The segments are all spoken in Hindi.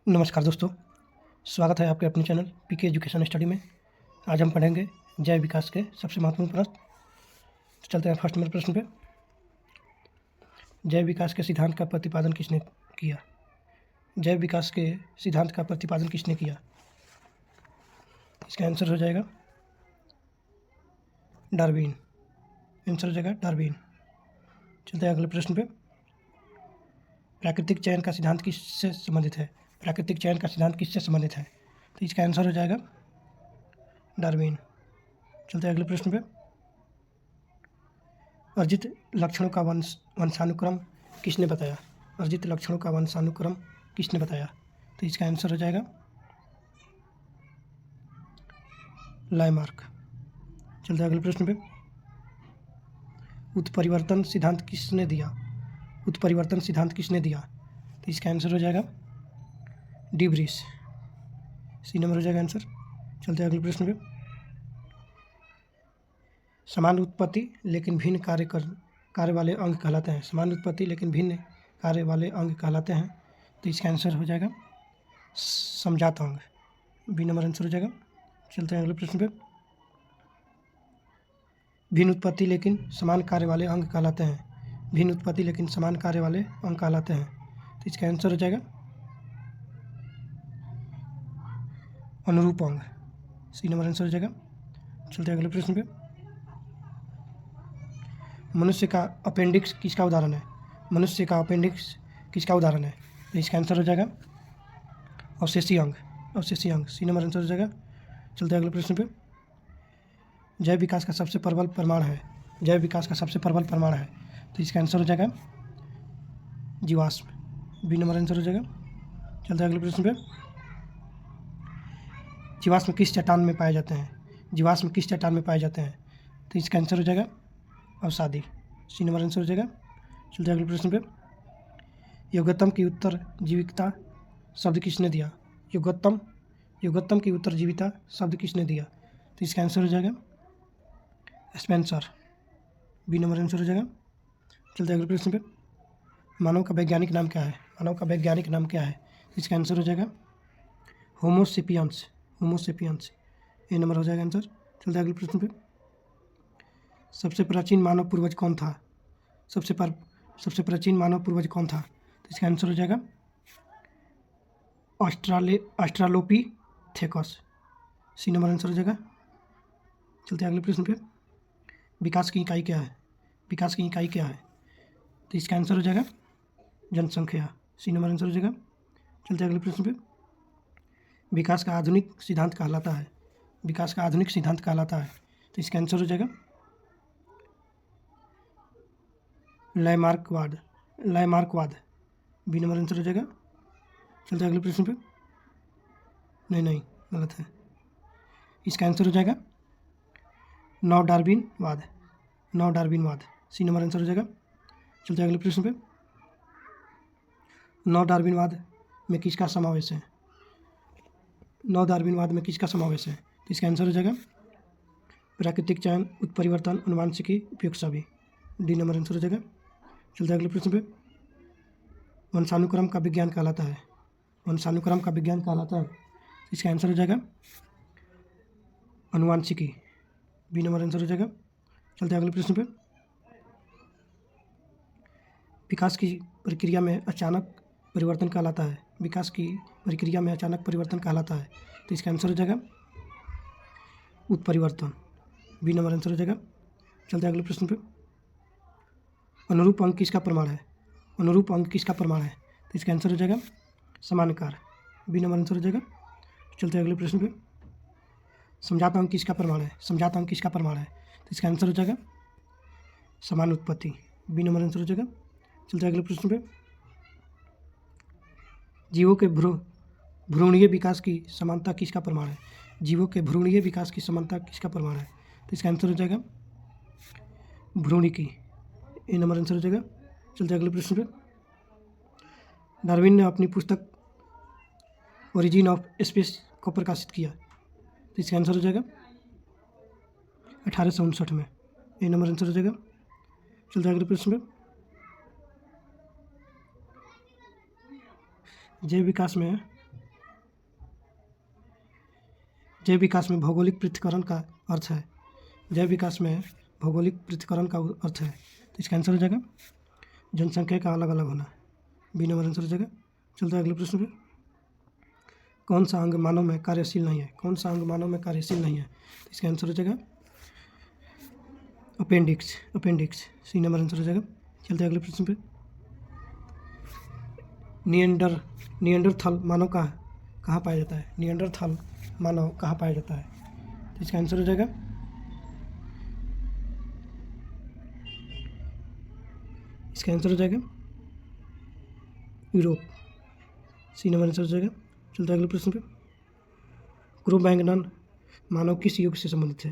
नमस्कार दोस्तों, स्वागत है आपके अपने चैनल पीके एजुकेशन स्टडी में। आज हम पढ़ेंगे जैव विकास के सबसे महत्वपूर्ण प्रश्न। तो चलते हैं फर्स्ट नंबर प्रश्न पे। जैव विकास के सिद्धांत का प्रतिपादन किसने किया? जैव विकास के सिद्धांत का प्रतिपादन किसने किया? इसका आंसर हो जाएगा डार्विन। आंसर हो जाएगा डार्विन। चलते हैं अगले प्रश्न पे। प्राकृतिक चयन का सिद्धांत किससे संबंधित है? प्राकृतिक चयन का सिद्धांत किससे संबंधित है? तो इसका आंसर हो जाएगा डार्विन। चलते हैं अगले प्रश्न पे। अर्जित लक्षणों का वंशानुक्रम किसने बताया? अर्जित लक्षणों का वंशानुक्रम किसने बताया? तो इसका आंसर हो जाएगा लाइमार्क। चलते हैं अगले प्रश्न पे। उत्परिवर्तन सिद्धांत किसने दिया? उत्परिवर्तन सिद्धांत किसने दिया? तो इसका आंसर हो जाएगा डी व्रीस। सी नंबर हो जाएगा आंसर। चलते हैं अगले प्रश्न पे। समान उत्पत्ति लेकिन भिन्न कार्य वाले अंग कहलाते हैं। समान उत्पत्ति लेकिन भिन्न कार्य वाले अंग कहलाते हैं। तो इसका आंसर हो जाएगा समजात अंग। बी नंबर आंसर हो जाएगा। चलते हैं अगले प्रश्न पे। भिन्न उत्पत्ति लेकिन समान कार्य वाले अंग कहलाते हैं। भिन्न उत्पत्ति लेकिन समान कार्य वाले अंग कहलाते हैं। तो इसका आंसर हो जाएगा अनुरूप अंग। सी नंबर आंसर हो जाएगा। चलते हैं अगले प्रश्न पे। मनुष्य का अपेंडिक्स किसका उदाहरण है? मनुष्य का अपेंडिक्स किसका उदाहरण है? तो इसका आंसर हो जाएगा अवशेषी अंग। अवशेषी अंग। सी नंबर आंसर हो जाएगा। चलते हैं अगले प्रश्न पे। जैव विकास का सबसे प्रबल प्रमाण है। जैव विकास का सबसे प्रबल प्रमाण है। तो इसका आंसर हो जाएगा जीवाश्म। बी नंबर आंसर हो जाएगा। चलते हैं अगले प्रश्न पे। जीवाश्म किस चट्टान में पाए जाते हैं? जीवाश्म किस चट्टान में पाए जाते हैं? तो इसका आंसर हो जाएगा अवसादी। सी नंबर आंसर हो जाएगा। चलते हैं अगले प्रश्न पे। योगोत्तम की उत्तरजीविता शब्द किसने दिया? योगोत्तम की उत्तरजीविता शब्द किसने दिया? तो इसका आंसर हो जाएगा स्पेंसर। बी नंबर आंसर हो जाएगा। चलते हैं अगले प्रश्न पे। मानव का वैज्ञानिक नाम क्या है? मानव का वैज्ञानिक नाम क्या है? इसका आंसर हो जाएगा होमोसेपियंस। होमोसेपियंस। ए नंबर हो जाएगा आंसर। चलते हैं अगले प्रश्न पे। सबसे प्राचीन मानव पूर्वज कौन था? सबसे प्राचीन मानव पूर्वज कौन था? तो इसका आंसर हो जाएगा ऑस्ट्रालोपीथेकस। सी नंबर आंसर हो जाएगा। चलते हैं अगले प्रश्न पे। विकास की इकाई क्या है? विकास की इकाई क्या है? तो इसका आंसर हो जाएगा जनसंख्या। सी नंबर आंसर हो जाएगा। चलते हैं अगले प्रश्न पे। विकास का आधुनिक सिद्धांत कहलाता है। विकास का आधुनिक सिद्धांत कहलाता है। तो इसका आंसर हो जाएगा लाइमार्कवाद। लाइमार्कवाद। बी नंबर आंसर हो जाएगा। चलते हैं अगले प्रश्न पे। नहीं, गलत है। इसका आंसर हो जाएगा नव डार्विनवाद। नव डार्विनवाद। सी नंबर आंसर हो जाएगा। चलते हैं अगले प्रश्न पे। नव डार्विनवाद में किसका समावेश है? नव डार्विनवाद में किसका समावेश है? तो इसका आंसर हो जाएगा प्राकृतिक चयन, उत्परिवर्तन, आनुवंशिकी, उपयोग सभी। डी नंबर आंसर हो जाएगा। चलते हैं अगले प्रश्न पे। वंशानुक्रम का विज्ञान कहलाता है। वंशानुक्रम का विज्ञान कहलाता है। इसका आंसर हो जाएगा आनुवंशिकी। बी नंबर आंसर हो जाएगा। चलते हैं अगले प्रश्न पे। विकास की प्रक्रिया में अचानक परिवर्तन कहलाता है। विकास की प्रक्रिया में अचानक परिवर्तन कहलाता है। तो इसका आंसर हो जाएगा उत्परिवर्तन। बी नंबर आंसर हो जाएगा। चलते हैं अगले प्रश्न पे। अनुरूप अंग किसका प्रमाण है? अनुरूप अंग किसका प्रमाण है? तो इसका आंसर हो जाएगा समानाकार। बी नंबर आंसर हो जाएगा। चलते हैं अगले प्रश्न पे। समझात अंग किसका प्रमाण है? समझात अंग किसका प्रमाण है? तो इसका आंसर हो जाएगा समान उत्पत्ति। बी नंबर आंसर हो जाएगा। चलते हैं अगले प्रश्न पे। जीवों के भ्रूणीय विकास की समानता किसका प्रमाण है? जीवों के भ्रूणीय विकास की समानता किसका प्रमाण है? तो इसका आंसर हो जाएगा भ्रूणिकी। ए नंबर आंसर हो जाएगा। चलते हैं अगले प्रश्न पे। डार्विन ने अपनी पुस्तक ओरिजिन ऑफ स्पीसीज को प्रकाशित किया। तो इसका आंसर हो जाएगा 1859 में। ए नंबर आंसर हो जाएगा। चलते हैं अगले प्रश्न पे। जैव विकास में जैव विकास में भौगोलिक पृथक्करण का अर्थ है। जैव विकास में भौगोलिक पृथक्करण का अर्थ है, तो इसका आंसर हो जाएगा जनसंख्या का अलग अलग होना। बी नंबर आंसर हो जाएगा। चलते हैं अगले प्रश्न पे। कौन सा अंग मानव में कार्यशील नहीं है? कौन सा अंग मानव में कार्यशील नहीं है? तो इसका आंसर हो जाएगा appendix. Appendix C number answer हो जाएगा। चलते हैं अगले प्रश्न पे। निएंडरथल मानव कहाँ पाया जाता है? निएंडरथल मानव कहाँ पाया जाता है? तो इसका आंसर हो जाएगा इसका आंसर हो जाएगा यूरोप। सी नंबर आंसर हो जाएगा। चलते हैं अगले प्रश्न पे। क्रो मैग्नन मानव किस युग से संबंधित है?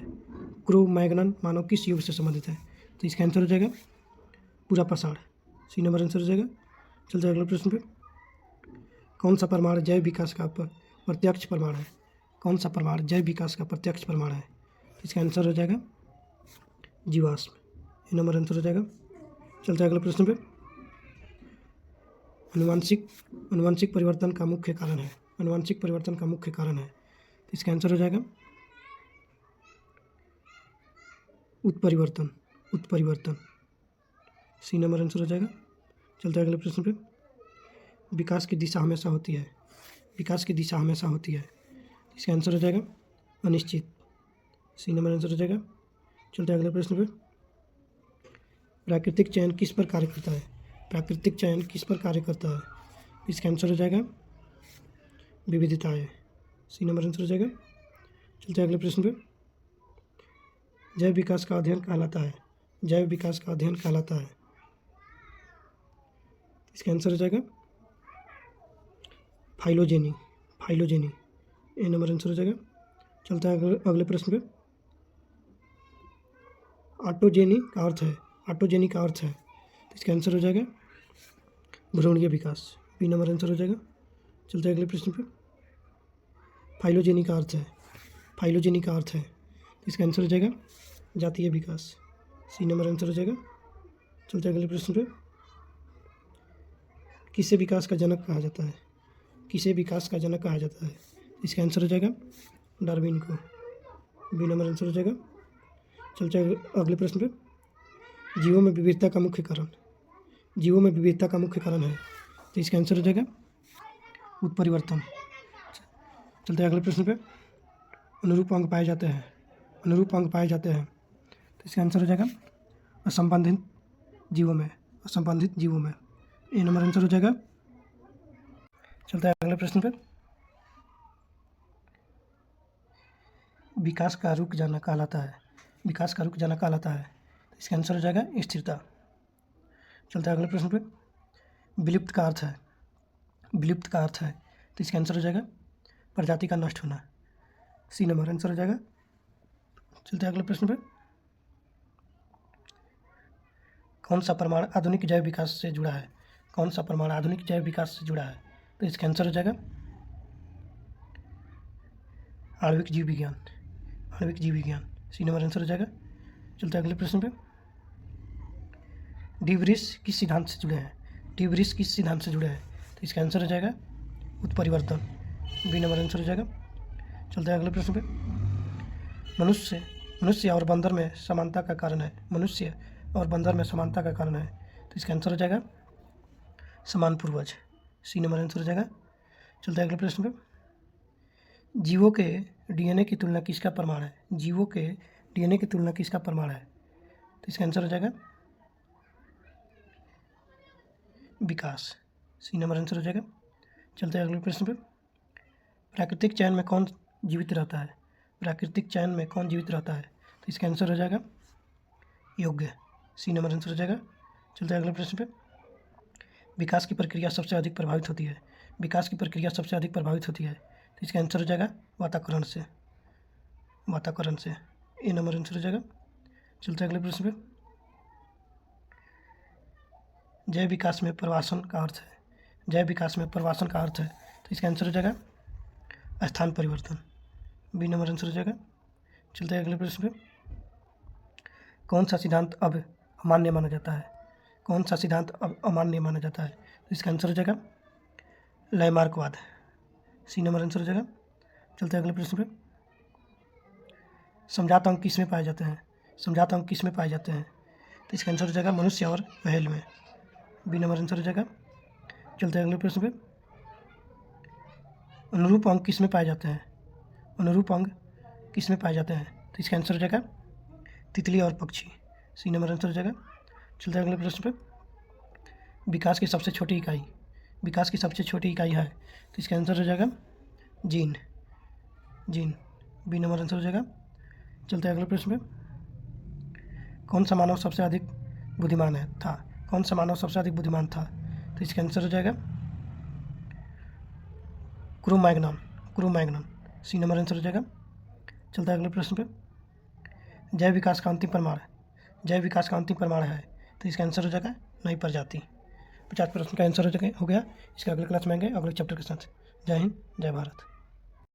क्रो मैग्नन मानव किस युग से संबंधित है? तो इसका आंसर हो जाएगा पूरा पाषाण। सी नंबर आंसर हो जाएगा। चलते हैं अगले प्रश्न पे। कौन सा प्रमाण जैव विकास का प्रत्यक्ष प्रमाण है? कौन सा प्रमाण जैव विकास का प्रत्यक्ष प्रमाण है? इसका आंसर हो जाएगा जीवाश्म। ये नंबर आंसर हो जाएगा। चलते हैं अगले प्रश्न पे। अनुवांशिक परिवर्तन का मुख्य कारण है। अनुवांशिक परिवर्तन का मुख्य कारण है, तो इसका आंसर हो जाएगा उत्परिवर्तन। उत्परिवर्तन सी नंबर आंसर हो जाएगा। चलते हैं अगले प्रश्न पे। विकास की दिशा हमेशा होती है। विकास की दिशा हमेशा होती है, इसका आंसर हो जाएगा अनिश्चित। सी नंबर आंसर हो जाएगा। चलते हैं अगले प्रश्न पे। प्राकृतिक चयन किस पर कार्य करता है? प्राकृतिक चयन किस पर कार्य करता है? इसका आंसर हो जाएगा विविधताएं। सी नंबर आंसर हो जाएगा। चलते हैं अगले प्रश्न पे। जैव विकास का अध्ययन कहलाता है। जैव विकास का अध्ययन कहलाता है, इसका आंसर हो जाएगा फाइलोजेनी। फाइलोजेनी ए नंबर आंसर हो जाएगा। चलते हैं अगले प्रश्न पे। ऑटोजेनी का अर्थ है। ऑटोजेनी का अर्थ है, तो इसका आंसर हो जाएगा भ्रूणीय विकास। बी नंबर आंसर हो जाएगा। चलते हैं अगले प्रश्न पे। फाइलोजेनी का अर्थ है। फाइलोजेनी का अर्थ है, तो इसका आंसर हो जाएगा जातीय विकास। सी नंबर आंसर हो जाएगा। चलते हैं अगले प्रश्न पे। किसे विकास का जनक कहा जाता है? किसे विकास का जनक कहा जाता है? इसका आंसर हो जाएगा डार्विन को। बी नंबर आंसर हो जाएगा। चलते हैं अगले प्रश्न पे। जीवों में विविधता का मुख्य कारण। जीवों में विविधता का मुख्य कारण है, तो इसका आंसर हो जाएगा उत्परिवर्तन। चलते हैं अगले प्रश्न पे। अनुरूप अंग पाए जाते हैं। अनुरूप अंग पाए जाते हैं, तो इसका आंसर हो जाएगा असंबंधित जीवों में। असंबंधित जीवों में ए नंबर आंसर हो जाएगा। चलते हैं अगले प्रश्न पे। विकास का रुक जाना कहलाता है। विकास का रुक जाना कहलाता है, तो इसका आंसर हो जाएगा स्थिरता। चलते हैं अगले प्रश्न पे। विलुप्त का अर्थ है। विलुप्त का अर्थ है, तो इसका आंसर हो जाएगा प्रजाति का नष्ट होना। सी नंबर आंसर हो जाएगा। चलते हैं अगले प्रश्न पे। कौन सा प्रमाण आधुनिक जैव विकास से जुड़ा है? कौन सा प्रमाण आधुनिक जैव विकास से जुड़ा है? तो इसका आंसर हो जाएगा आणविक जीव विज्ञान। आणविक जीव विज्ञान सी नंबर आंसर हो जाएगा। चलते हैं अगले प्रश्न पे। डी वृष किस सिद्धांत से जुड़े हैं? डी वृष किस सिद्धांत से जुड़े हैं? तो इसका आंसर हो जाएगा उत्परिवर्तन। बी नंबर आंसर हो जाएगा। चलते हैं अगले प्रश्न पे। मनुष्य और बंदर में समानता का कारण है। मनुष्य और बंदर में समानता का कारण है, तो इसका आंसर हो जाएगा समान पूर्वज। सी नंबर आंसर हो जाएगा। चलते हैं अगले प्रश्न पे। जीवों के डीएनए की तुलना किसका प्रमाण है? जीवों के डीएनए की तुलना किसका प्रमाण है? तो इसका आंसर हो जाएगा विकास। सी नंबर आंसर हो जाएगा। चलते हैं अगले प्रश्न पे। प्राकृतिक चयन में कौन जीवित रहता है? प्राकृतिक चयन में कौन जीवित रहता है? तो इसका आंसर हो जाएगा योग्य। सी नंबर आंसर हो जाएगा। चलते हैं अगले प्रश्न पे। विकास की प्रक्रिया सबसे अधिक प्रभावित होती है। विकास की प्रक्रिया सबसे अधिक प्रभावित होती है, तो इसका आंसर हो जाएगा वातावरण से। वातावरण से ए नंबर आंसर हो जाएगा। चलते हैं अगले प्रश्न पे। जैव विकास में प्रवासन का अर्थ है। जैव विकास में प्रवासन का अर्थ है, तो इसका आंसर हो जाएगा स्थान परिवर्तन। बी नंबर आंसर हो जाएगा। चलते हैं अगले प्रश्न पे। कौन सा सिद्धांत अब अमान्य माना जाता है? कौन सा सिद्धांत अब अमान्य माना जाता है? तो इसका आंसर हो जाएगा लैमार्कवाद। सी नंबर आंसर हो जाएगा। चलते हैं अगले प्रश्न पे। समझाता अंग किस में पाए जाते हैं? समझाता अंग किस में पाए जाते हैं? तो इसका आंसर हो जाएगा मनुष्य और व्हेल में। बी नंबर आंसर हो जाएगा। चलते हैं अगले प्रश्न पे। अनुरूप अंग किस में पाए जाते हैं? अनुरूप अंग किस में पाए जाते हैं? तो इसका आंसर हो जाएगा तितली और पक्षी। सी नंबर आंसर हो जाएगा। चलते हैं अगले प्रश्न पे। विकास की सबसे छोटी इकाई, विकास की सबसे छोटी इकाई है, तो इसका आंसर हो जाएगा gene. Gene, B number answer हो जाएगा। चलते हैं अगले प्रश्न पे। कौन सा मानव सबसे अधिक बुद्धिमान है था? कौन सा मानव सबसे अधिक बुद्धिमान था? तो इसका आंसर हो जाएगा Cro-Magnon. Cro-Magnon, C number answer हो जाएगा। चलता है अगले प्रश्न पे। जैव विकास का अंतिम प्रमाण, जैव विकास का अंतिम प्रमाण है, तो इसका आंसर हो जाएगा नई प्रजाति। 50 प्रश्न का आंसर हो गया। इसके अगले क्लास में आएंगे अगले चैप्टर के साथ। जय हिंद, जय भारत।